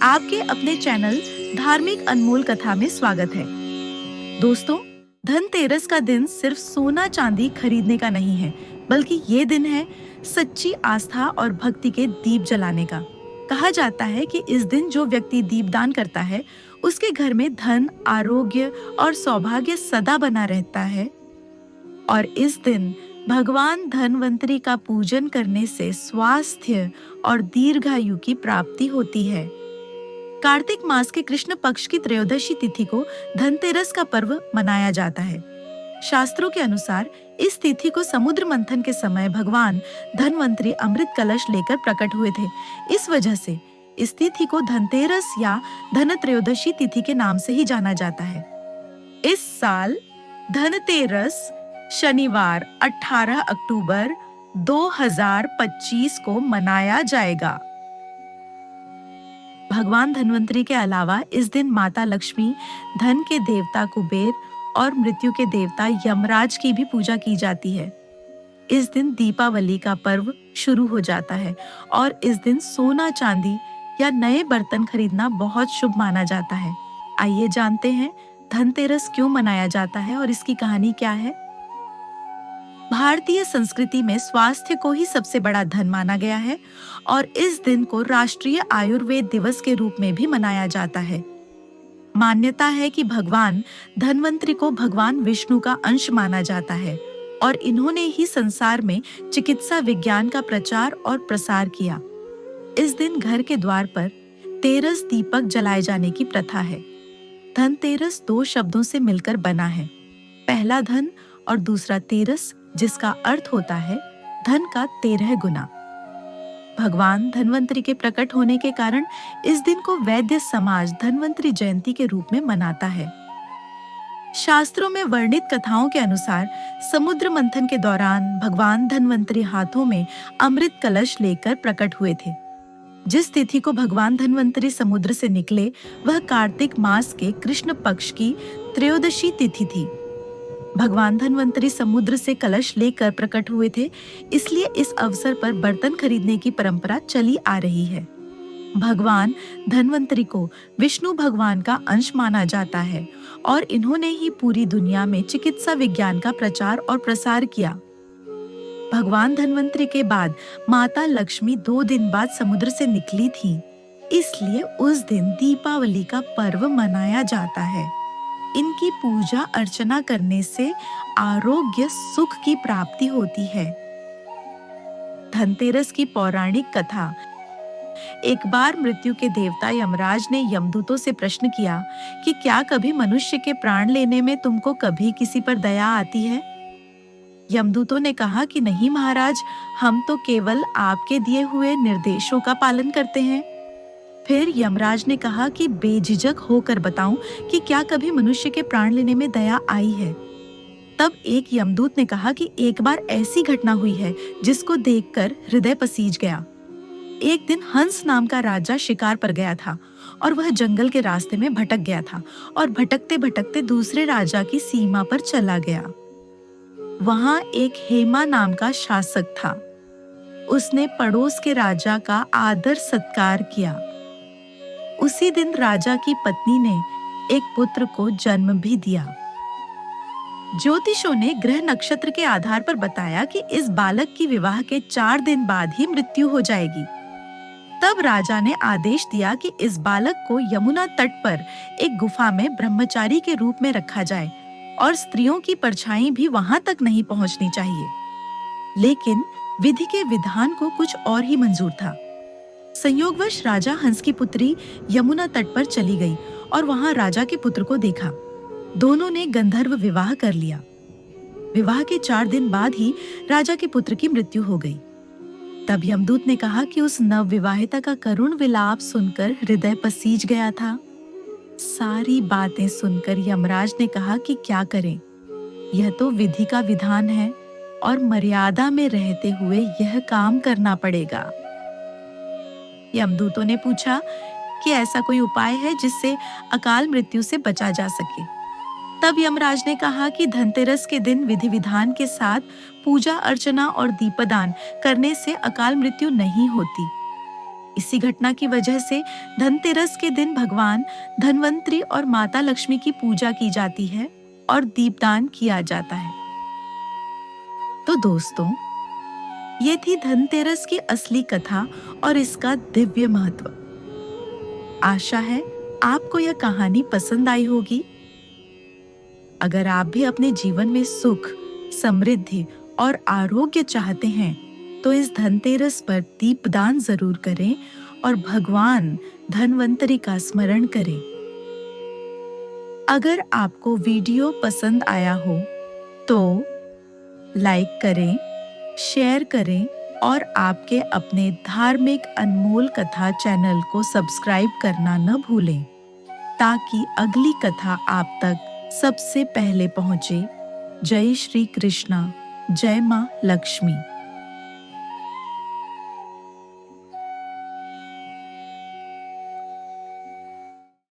आपके अपने चैनल धार्मिक अनमोल कथा में स्वागत है। दोस्तों, धनतेरस का दिन सिर्फ सोना चांदी खरीदने का नहीं है, बल्कि ये दिन है सच्ची आस्था और भक्ति के दीप जलाने का। कहा जाता है कि इस दिन जो व्यक्ति दीपदान करता है, उसके घर में धन, आरोग्य और सौभाग्य सदा बना रहता है। और इस दिन भगवान धनवंतरी का पूजन करने से स्वास्थ्य और दीर्घायु की प्राप्ति होती है। कार्तिक मास के कृष्ण पक्ष की त्रयोदशी तिथि को धनतेरस का पर्व मनाया जाता है। शास्त्रों के अनुसार इस तिथि को समुद्र मंथन के समय भगवान धनवंतरी अमृत कलश लेकर प्रकट हुए थे। इस वजह से इस तिथि को धनतेरस या धनत्रयोदशी तिथि के नाम से ही जाना जाता है। इस साल धनतेरस शनिवार 18 अक्टूबर 2025 को मनाया जाएगा। भगवान धनवंतरी के अलावा इस दिन माता लक्ष्मी, धन के देवता कुबेर और मृत्यु के देवता यमराज की भी पूजा की जाती है। इस दिन दीपावली का पर्व शुरू हो जाता है और इस दिन सोना चांदी या नए बर्तन खरीदना बहुत शुभ माना जाता है। आइए जानते हैं धनतेरस क्यों मनाया जाता है और इसकी कहानी क्या है। भारतीय संस्कृति में स्वास्थ्य को ही सबसे बड़ा धन माना गया है और इस दिन को राष्ट्रीय आयुर्वेद दिवस के रूप में भी मनाया जाता है। मान्यता है कि भगवान धनवंतरी को भगवान विष्णु का अंश माना जाता है और इन्होंने ही संसार में चिकित्सा विज्ञान का प्रचार और प्रसार किया। इस दिन घर के द्वार पर तेरस दीपक जलाए जाने की प्रथा है। धनतेरस 2 शब्दों से मिलकर बना है, पहला धन और दूसरा तेरस, जिसका अर्थ होता है धन का 13 गुना। भगवान धनवंतरी के प्रकट होने के कारण इस दिन को वैद्य समाज धनवंतरी जयंती के रूप में मनाता है। शास्त्रों में वर्णित कथाओं के अनुसार समुद्र मंथन के दौरान भगवान धनवंतरी हाथों में अमृत कलश लेकर प्रकट हुए थे। जिस तिथि को भगवान धनवंतरी समुद्र से निकले वह कार्तिक मास के कृष्ण पक्ष की त्रयोदशी तिथि थी। भगवान धनवंतरी समुद्र से कलश लेकर प्रकट हुए थे, इसलिए इस अवसर पर बर्तन खरीदने की परंपरा चली आ रही है। भगवान धनवंतरी को विष्णु भगवान का अंश माना जाता है और इन्होंने ही पूरी दुनिया में चिकित्सा विज्ञान का प्रचार और प्रसार किया। भगवान धनवंतरी के बाद माता लक्ष्मी 2 दिन बाद समुद्र से निकली थी, इसलिए उस दिन दीपावली का पर्व मनाया जाता है। इनकी पूजा अर्चना करने से आरोग्य सुख की प्राप्ति होती है। धनतेरस की पौराणिक कथा। एक बार मृत्यु के देवता यमराज ने यमदूतों से प्रश्न किया कि क्या कभी मनुष्य के प्राण लेने में तुमको कभी किसी पर दया आती है। यमदूतों ने कहा कि नहीं महाराज, हम तो केवल आपके दिए हुए निर्देशों का पालन करते हैं। फिर यमराज ने कहा कि बेझिझक होकर बताऊं कि क्या कभी मनुष्य के प्राण लेने में दया आई है। तब एक यमदूत ने कहा कि एक बार ऐसी घटना हुई है जिसको देखकर हृदय पसीज गया। एक दिन हंस नाम का राजा शिकार पर गया था और वह जंगल के रास्ते में भटक गया था और भटकते भटकते दूसरे राजा की सीमा पर चला गया। वहां एक हेमा नाम का शासक था। उसने पड़ोस के राजा का आदर सत्कार किया। उसी दिन राजा की पत्नी ने एक पुत्र को जन्म भी दिया। ज्योतिषों ने ग्रह नक्षत्र के आधार पर बताया कि इस बालक की विवाह के 4 दिन बाद ही मृत्यु हो जाएगी। तब राजा ने आदेश दिया कि इस बालक को यमुना तट पर एक गुफा में ब्रह्मचारी के रूप में रखा जाए और स्त्रियों की परछाई भी वहां तक नहीं पहुंचनी चाहिए। लेकिन विधि के विधान को कुछ और ही मंजूर था। संयोगवश राजा हंस की पुत्री यमुना तट पर चली गई और वहां राजा के पुत्र को देखा। दोनों ने गंधर्व विवाह कर लिया। विवाह के 4 दिन बाद ही राजा के पुत्र की मृत्यु हो गई। तब यमदूत ने कहा कि उस नवविवाहिता का करुण विलाप सुनकर हृदय पसीज गया था। सारी बातें सुनकर यमराज ने कहा कि क्या करें, यह तो विधि का विधान है और मर्यादा में रहते हुए यह काम करना पड़ेगा। यमदूतों ने पूछा कि ऐसा कोई उपाय है जिससे अकाल मृत्यु से बचा जा सके। तब यमराज ने कहा कि धनतेरस के दिन विधि विधान के साथ पूजा अर्चना और दीपदान करने से अकाल मृत्यु नहीं होती। इसी घटना की वजह से धनतेरस के दिन भगवान धनवंतरी और माता लक्ष्मी की पूजा की जाती है और दीपदान किया जाता है। तो दोस्तों, ये थी धनतेरस की असली कथा और इसका दिव्य महत्व। आशा है आपको यह कहानी पसंद आई होगी। अगर आप भी अपने जीवन में सुख, समृद्धि और आरोग्य चाहते हैं तो इस धनतेरस पर दीपदान जरूर करें और भगवान धनवंतरी का स्मरण करें। अगर आपको वीडियो पसंद आया हो तो लाइक करें, शेयर करें और आपके अपने धार्मिक अनमोल कथा चैनल को सब्सक्राइब करना न भूलें, ताकि अगली कथा आप तक सबसे पहले पहुंचे। जय श्री कृष्णा, जय मां लक्ष्मी।